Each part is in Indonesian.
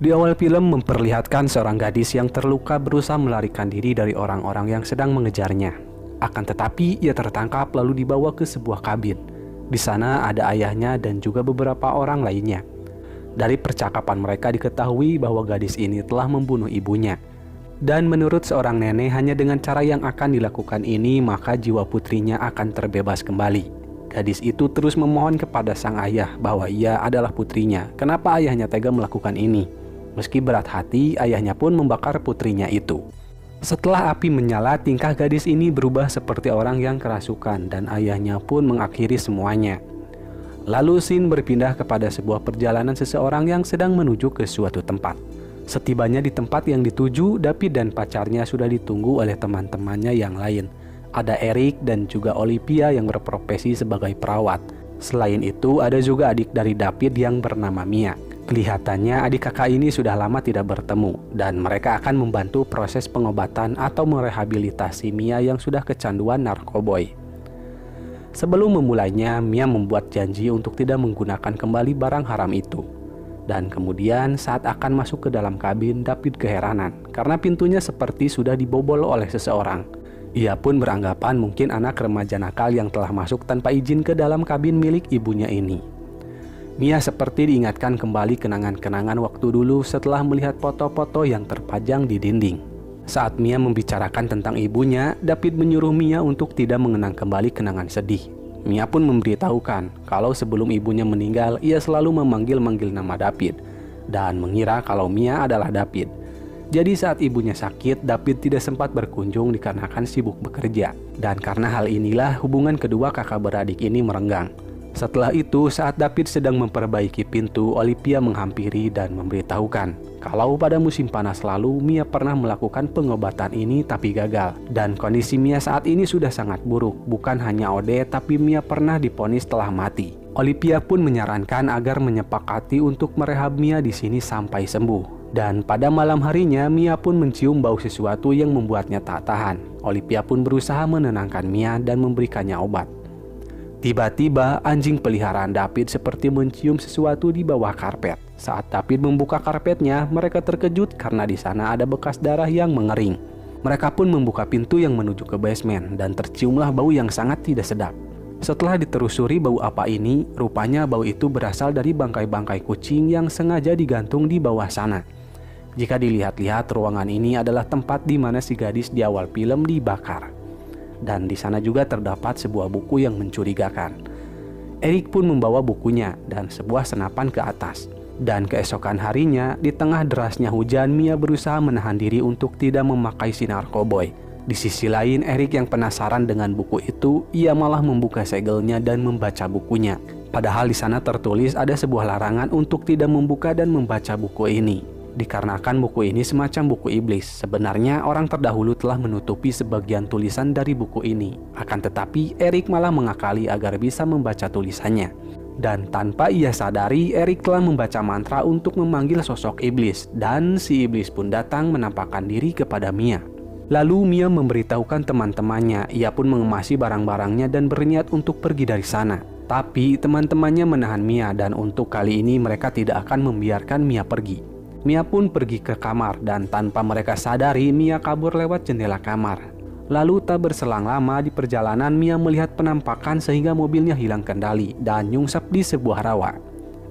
Di awal film memperlihatkan seorang gadis yang terluka berusaha melarikan diri dari orang-orang yang sedang mengejarnya. Akan tetapi ia tertangkap lalu dibawa ke sebuah kabin. Di sana ada ayahnya dan juga beberapa orang lainnya. Dari percakapan mereka diketahui bahwa gadis ini telah membunuh ibunya. Dan menurut seorang nenek, hanya dengan cara yang akan dilakukan ini maka jiwa putrinya akan terbebas kembali. Gadis itu terus memohon kepada sang ayah bahwa ia adalah putrinya. Kenapa ayahnya tega melakukan ini? Meski berat hati, ayahnya pun membakar putrinya itu. Setelah api menyala, tingkah gadis ini berubah seperti orang yang kerasukan dan ayahnya pun mengakhiri semuanya. Lalu scene berpindah kepada sebuah perjalanan seseorang yang sedang menuju ke suatu tempat. Setibanya di tempat yang dituju, David dan pacarnya sudah ditunggu oleh teman-temannya yang lain. Ada Eric dan juga Olivia yang berprofesi sebagai perawat. Selain itu, ada juga adik dari David yang bernama Mia. Kelihatannya adik kakak ini sudah lama tidak bertemu dan mereka akan membantu proses pengobatan atau merehabilitasi Mia yang sudah kecanduan narkoboy. Sebelum memulainya, Mia membuat janji untuk tidak menggunakan kembali barang haram itu. Dan kemudian saat akan masuk ke dalam kabin, David keheranan karena pintunya seperti sudah dibobol oleh seseorang. Ia pun beranggapan mungkin anak remaja nakal yang telah masuk tanpa izin ke dalam kabin milik ibunya ini. Mia seperti diingatkan kembali kenangan-kenangan waktu dulu setelah melihat foto-foto yang terpajang di dinding. Saat Mia membicarakan tentang ibunya, David menyuruh Mia untuk tidak mengenang kembali kenangan sedih. Mia pun memberitahukan kalau sebelum ibunya meninggal, ia selalu memanggil-manggil nama David dan mengira kalau Mia adalah David. Jadi saat ibunya sakit, David tidak sempat berkunjung dikarenakan sibuk bekerja. Dan karena hal inilah hubungan kedua kakak beradik ini merenggang. Setelah itu, saat David sedang memperbaiki pintu, Olivia menghampiri dan memberitahukan kalau pada musim panas lalu Mia pernah melakukan pengobatan ini tapi gagal. Dan kondisi Mia saat ini sudah sangat buruk, bukan hanya OD tapi Mia pernah divonis telah mati. Olivia pun menyarankan agar menyepakati untuk merehab Mia di sini sampai sembuh. Dan pada malam harinya, Mia pun mencium bau sesuatu yang membuatnya tak tahan. Olivia pun berusaha menenangkan Mia dan memberikannya obat. Tiba-tiba anjing peliharaan David seperti mencium sesuatu di bawah karpet. Saat David membuka karpetnya, mereka terkejut karena di sana ada bekas darah yang mengering. Mereka pun membuka pintu yang menuju ke basement dan terciumlah bau yang sangat tidak sedap. Setelah ditelusuri bau apa ini, rupanya bau itu berasal dari bangkai-bangkai kucing yang sengaja digantung di bawah sana. Jika dilihat-lihat, ruangan ini adalah tempat di mana si gadis di awal film dibakar. Dan di sana juga terdapat sebuah buku yang mencurigakan. Eric pun membawa bukunya dan sebuah senapan ke atas. Dan keesokan harinya, di tengah derasnya hujan, Mia berusaha menahan diri untuk tidak memakai sinar koboi. Di sisi lain, Eric yang penasaran dengan buku itu, ia malah membuka segelnya dan membaca bukunya. Padahal di sana tertulis ada sebuah larangan untuk tidak membuka dan membaca buku ini. Dikarenakan buku ini semacam buku iblis, sebenarnya orang terdahulu telah menutupi sebagian tulisan dari buku ini. Akan tetapi, Eric malah mengakali agar bisa membaca tulisannya. Dan tanpa ia sadari, Eric telah membaca mantra untuk memanggil sosok iblis, dan si iblis pun datang menampakkan diri kepada Mia. Lalu Mia memberitahukan teman-temannya, ia pun mengemasi barang-barangnya dan berniat untuk pergi dari sana. Tapi teman-temannya menahan Mia dan untuk kali ini mereka tidak akan membiarkan Mia pergi. Mia pun pergi ke kamar dan tanpa mereka sadari Mia kabur lewat jendela kamar. Lalu tak berselang lama di perjalanan Mia melihat penampakan sehingga mobilnya hilang kendali dan nyungsep di sebuah rawa.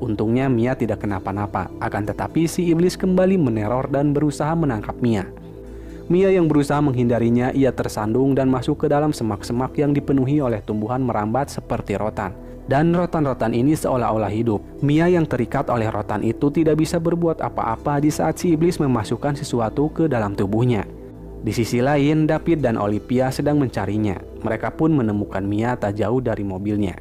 Untungnya Mia tidak kenapa-napa, akan tetapi si iblis kembali meneror dan berusaha menangkap Mia. Mia yang berusaha menghindarinya, ia tersandung dan masuk ke dalam semak-semak yang dipenuhi oleh tumbuhan merambat seperti rotan. Dan rotan-rotan ini seolah-olah hidup. Mia yang terikat oleh rotan itu tidak bisa berbuat apa-apa di saat si iblis memasukkan sesuatu ke dalam tubuhnya. Di sisi lain, David dan Olivia sedang mencarinya. Mereka pun menemukan Mia tak jauh dari mobilnya.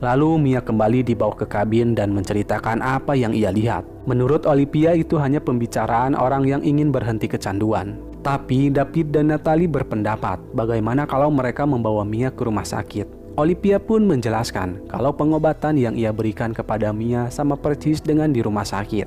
Lalu Mia kembali dibawa ke kabin dan menceritakan apa yang ia lihat. Menurut Olivia itu hanya pembicaraan orang yang ingin berhenti kecanduan. Tapi David dan Natalie berpendapat bagaimana kalau mereka membawa Mia ke rumah sakit. Olivia pun menjelaskan kalau pengobatan yang ia berikan kepada Mia sama persis dengan di rumah sakit.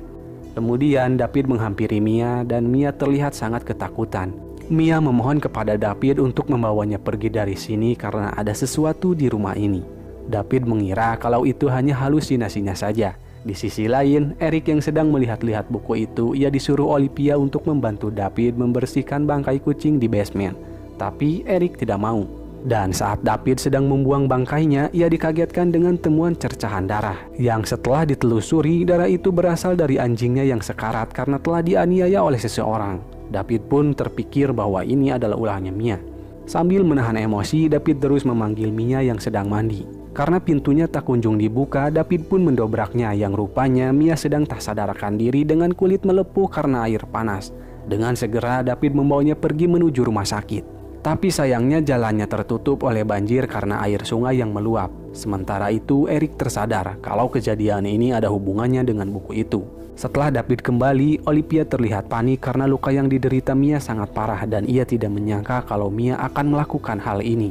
Kemudian David menghampiri Mia dan Mia terlihat sangat ketakutan. Mia memohon kepada David untuk membawanya pergi dari sini karena ada sesuatu di rumah ini. David mengira kalau itu hanya halusinasinya saja. Di sisi lain, Eric yang sedang melihat-lihat buku itu, ia disuruh Olivia untuk membantu David membersihkan bangkai kucing di basement. Tapi Eric tidak mau. Dan saat David sedang membuang bangkainya, ia dikagetkan dengan temuan cercahan darah. Yang setelah ditelusuri, darah itu berasal dari anjingnya yang sekarat karena telah dianiaya oleh seseorang. David pun terpikir bahwa ini adalah ulahnya Mia. Sambil menahan emosi, David terus memanggil Mia yang sedang mandi. Karena pintunya tak kunjung dibuka, David pun mendobraknya yang rupanya Mia sedang tak sadarkan diri dengan kulit melepuh karena air panas. Dengan segera, David membawanya pergi menuju rumah sakit. Tapi sayangnya jalannya tertutup oleh banjir karena air sungai yang meluap. Sementara itu, Eric tersadar kalau kejadian ini ada hubungannya dengan buku itu. Setelah David kembali, Olivia terlihat panik karena luka yang diderita Mia sangat parah dan ia tidak menyangka kalau Mia akan melakukan hal ini.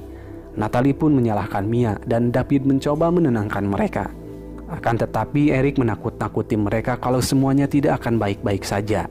Natalie pun menyalahkan Mia dan David mencoba menenangkan mereka. Akan tetapi Eric menakut-nakuti mereka kalau semuanya tidak akan baik-baik saja.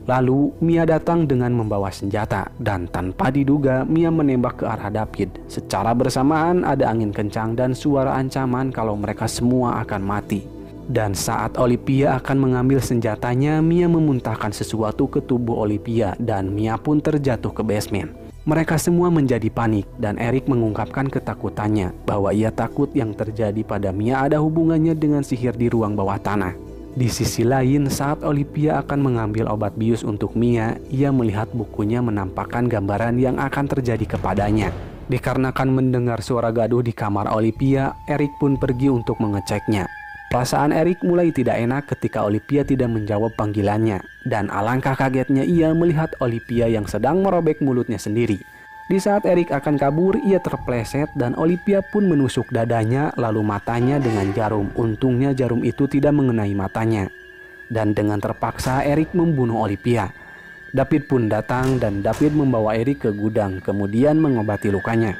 Lalu Mia datang dengan membawa senjata dan tanpa diduga Mia menembak ke arah David. Secara bersamaan ada angin kencang dan suara ancaman kalau mereka semua akan mati. Dan saat Olivia akan mengambil senjatanya, Mia memuntahkan sesuatu ke tubuh Olivia dan Mia pun terjatuh ke basement. Mereka semua menjadi panik dan Eric mengungkapkan ketakutannya bahwa ia takut yang terjadi pada Mia ada hubungannya dengan sihir di ruang bawah tanah. Di sisi lain, saat Olivia akan mengambil obat bius untuk Mia, ia melihat bukunya menampakkan gambaran yang akan terjadi kepadanya. Dikarenakan mendengar suara gaduh di kamar Olivia, Eric pun pergi untuk mengeceknya. Perasaan Eric mulai tidak enak ketika Olivia tidak menjawab panggilannya, dan alangkah kagetnya ia melihat Olivia yang sedang merobek mulutnya sendiri. Di saat Eric akan kabur, ia terpleset dan Olivia pun menusuk dadanya lalu matanya dengan jarum. Untungnya jarum itu tidak mengenai matanya. Dan dengan terpaksa Eric membunuh Olivia. David pun datang dan David membawa Eric ke gudang kemudian mengobati lukanya.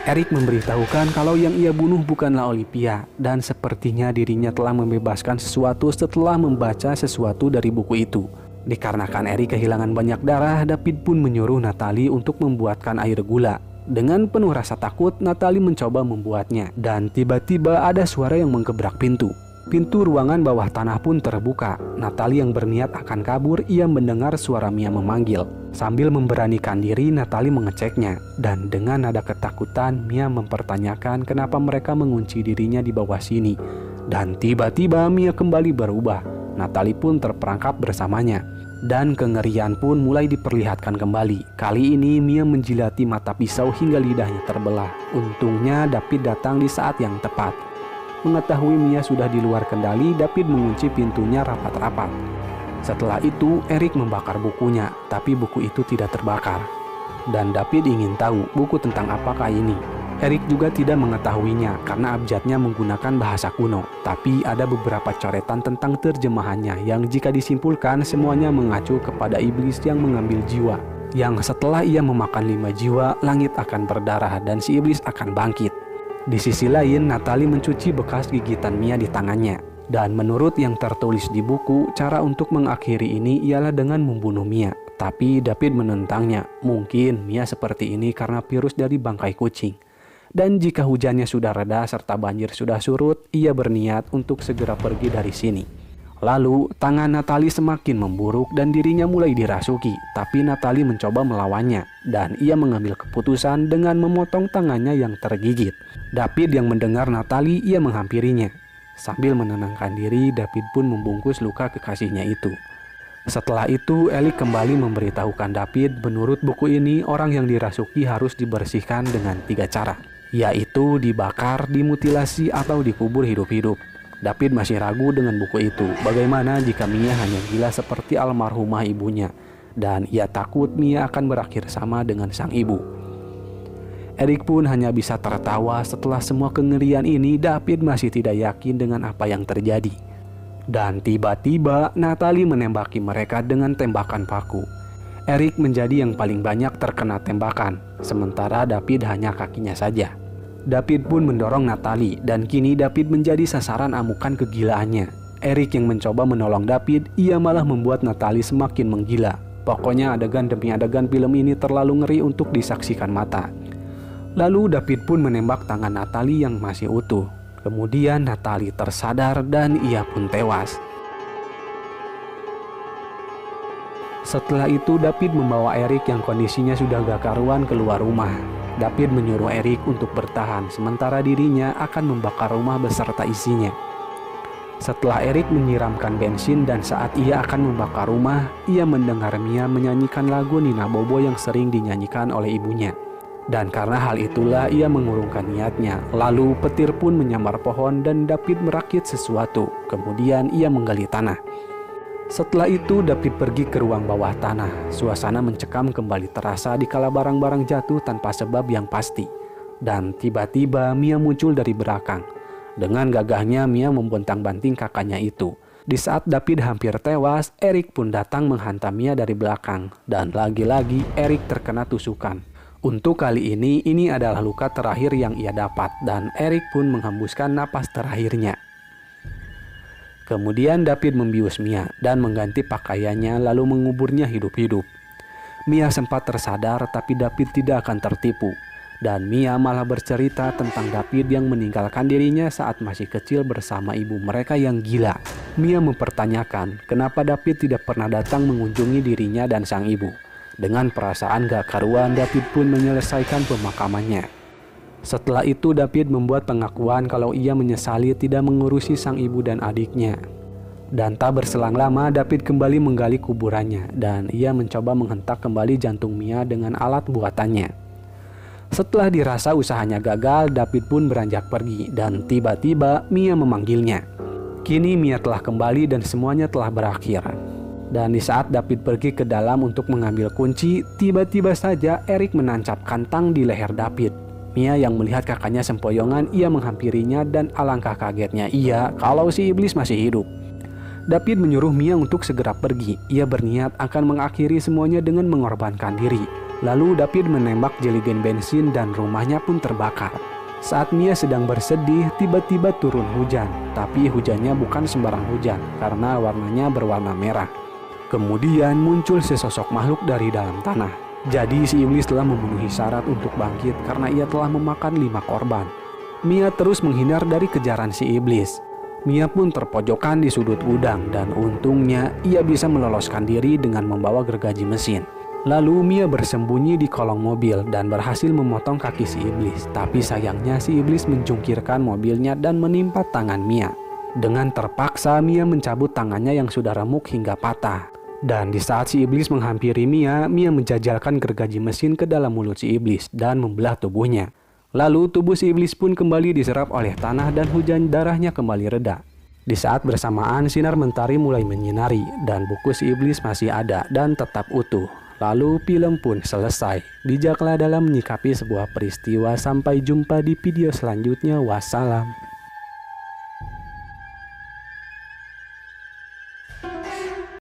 Eric memberitahukan kalau yang ia bunuh bukanlah Olivia dan sepertinya dirinya telah membebaskan sesuatu setelah membaca sesuatu dari buku itu. Dikarenakan Eric kehilangan banyak darah, David pun menyuruh Natalie untuk membuatkan air gula. Dengan penuh rasa takut, Natalie mencoba membuatnya. Dan tiba-tiba ada suara yang menggebrak pintu. Pintu ruangan bawah tanah pun terbuka. Natalie yang berniat akan kabur, ia mendengar suara Mia memanggil. Sambil memberanikan diri, Natalie mengeceknya. Dan dengan nada ketakutan, Mia mempertanyakan kenapa mereka mengunci dirinya di bawah sini. Dan tiba-tiba Mia kembali berubah. Natalie pun terperangkap bersamanya. Dan kengerian pun mulai diperlihatkan kembali. Kali ini Mia menjilati mata pisau hingga lidahnya terbelah. Untungnya David datang di saat yang tepat. Mengetahui Mia sudah di luar kendali, David mengunci pintunya rapat-rapat. Setelah itu Eric membakar bukunya, tapi buku itu tidak terbakar. Dan David ingin tahu buku tentang apakah ini. Eric juga tidak mengetahuinya karena abjadnya menggunakan bahasa kuno, tapi ada beberapa coretan tentang terjemahannya yang jika disimpulkan semuanya mengacu kepada iblis yang mengambil jiwa. Yang setelah ia memakan 5 jiwa, langit akan berdarah dan si iblis akan bangkit. Di sisi lain, Natalie mencuci bekas gigitan Mia di tangannya. Dan menurut yang tertulis di buku, cara untuk mengakhiri ini ialah dengan membunuh Mia. Tapi David menentangnya, mungkin Mia seperti ini karena virus dari bangkai kucing. Dan jika hujannya sudah reda serta banjir sudah surut, ia berniat untuk segera pergi dari sini. Lalu, tangan Natalie semakin memburuk dan dirinya mulai dirasuki. Tapi Natalie mencoba melawannya, dan ia mengambil keputusan dengan memotong tangannya yang tergigit. David yang mendengar Natalie, ia menghampirinya. Sambil menenangkan diri, David pun membungkus luka kekasihnya itu. Setelah itu, Eric kembali memberitahukan David, menurut buku ini, orang yang dirasuki harus dibersihkan dengan 3 cara. Yaitu dibakar, dimutilasi, atau dikubur hidup-hidup. David masih ragu dengan buku itu. Bagaimana jika Mia hanya gila seperti almarhumah ibunya, dan ia takut Mia akan berakhir sama dengan sang ibu. Eric pun hanya bisa tertawa. Setelah semua kengerian ini, David masih tidak yakin dengan apa yang terjadi. Dan tiba-tiba Natalie menembaki mereka dengan tembakan paku. Eric menjadi yang paling banyak terkena tembakan, sementara David hanya kakinya saja. David pun mendorong Natalie dan kini David menjadi sasaran amukan kegilaannya. Eric yang mencoba menolong David, ia malah membuat Natalie semakin menggila. Pokoknya adegan demi adegan film ini terlalu ngeri untuk disaksikan mata. Lalu David pun menembak tangan Natalie yang masih utuh. Kemudian Natalie tersadar dan ia pun tewas. Setelah itu David membawa Eric yang kondisinya sudah gak karuan keluar rumah. David menyuruh Eric untuk bertahan, sementara dirinya akan membakar rumah beserta isinya. Setelah Eric menyiramkan bensin dan saat ia akan membakar rumah, ia mendengar Mia menyanyikan lagu Nina Bobo yang sering dinyanyikan oleh ibunya. Dan karena hal itulah ia mengurungkan niatnya. Lalu petir pun menyambar pohon dan David merakit sesuatu. Kemudian ia menggali tanah. Setelah itu David pergi ke ruang bawah tanah. Suasana mencekam kembali terasa dikala barang-barang jatuh tanpa sebab yang pasti. Dan tiba-tiba Mia muncul dari belakang. Dengan gagahnya Mia membontang-banting kakaknya itu. Di saat David hampir tewas, Eric pun datang menghantam Mia dari belakang. Dan lagi-lagi Eric terkena tusukan. Untuk kali ini adalah luka terakhir yang ia dapat dan Eric pun menghembuskan napas terakhirnya. Kemudian David membius Mia dan mengganti pakaiannya lalu menguburnya hidup-hidup. Mia sempat tersadar tapi David tidak akan tertipu. Dan Mia malah bercerita tentang David yang meninggalkan dirinya saat masih kecil bersama ibu mereka yang gila. Mia mempertanyakan kenapa David tidak pernah datang mengunjungi dirinya dan sang ibu. Dengan perasaan gak karuan, David pun menyelesaikan pemakamannya. Setelah itu David membuat pengakuan kalau ia menyesali tidak mengurusi sang ibu dan adiknya. Dan tak berselang lama David kembali menggali kuburannya dan ia mencoba menghentak kembali jantung Mia dengan alat buatannya. Setelah dirasa usahanya gagal, David pun beranjak pergi dan tiba-tiba Mia memanggilnya. Kini Mia telah kembali dan semuanya telah berakhir. Dan di saat David pergi ke dalam untuk mengambil kunci, tiba-tiba saja Eric menancapkan tang di leher David. Mia yang melihat kakaknya sempoyongan, ia menghampirinya dan alangkah kagetnya ia kalau si iblis masih hidup. David menyuruh Mia untuk segera pergi. Ia berniat akan mengakhiri semuanya dengan mengorbankan diri. Lalu David menembak jeligen bensin dan rumahnya pun terbakar. Saat Mia sedang bersedih, tiba-tiba turun hujan. Tapi hujannya bukan sembarang hujan karena warnanya berwarna merah. Kemudian muncul sesosok makhluk dari dalam tanah. Jadi si iblis telah memenuhi syarat untuk bangkit karena ia telah memakan 5 korban. Mia terus menghindar dari kejaran si iblis. Mia pun terpojokan di sudut gudang dan untungnya ia bisa meloloskan diri dengan membawa gergaji mesin. Lalu Mia bersembunyi di kolong mobil dan berhasil memotong kaki si iblis. Tapi sayangnya si iblis menjungkirkan mobilnya dan menimpa tangan Mia. Dengan terpaksa Mia mencabut tangannya yang sudah remuk hingga patah. Dan di saat si iblis menghampiri Mia, Mia menjajalkan gergaji mesin ke dalam mulut si iblis dan membelah tubuhnya. Lalu tubuh si iblis pun kembali diserap oleh tanah dan hujan darahnya kembali reda. Di saat bersamaan sinar mentari mulai menyinari dan buku si iblis masih ada dan tetap utuh. Lalu film pun selesai. Bijaklah dalam menyikapi sebuah peristiwa. Sampai jumpa di video selanjutnya. Wassalam.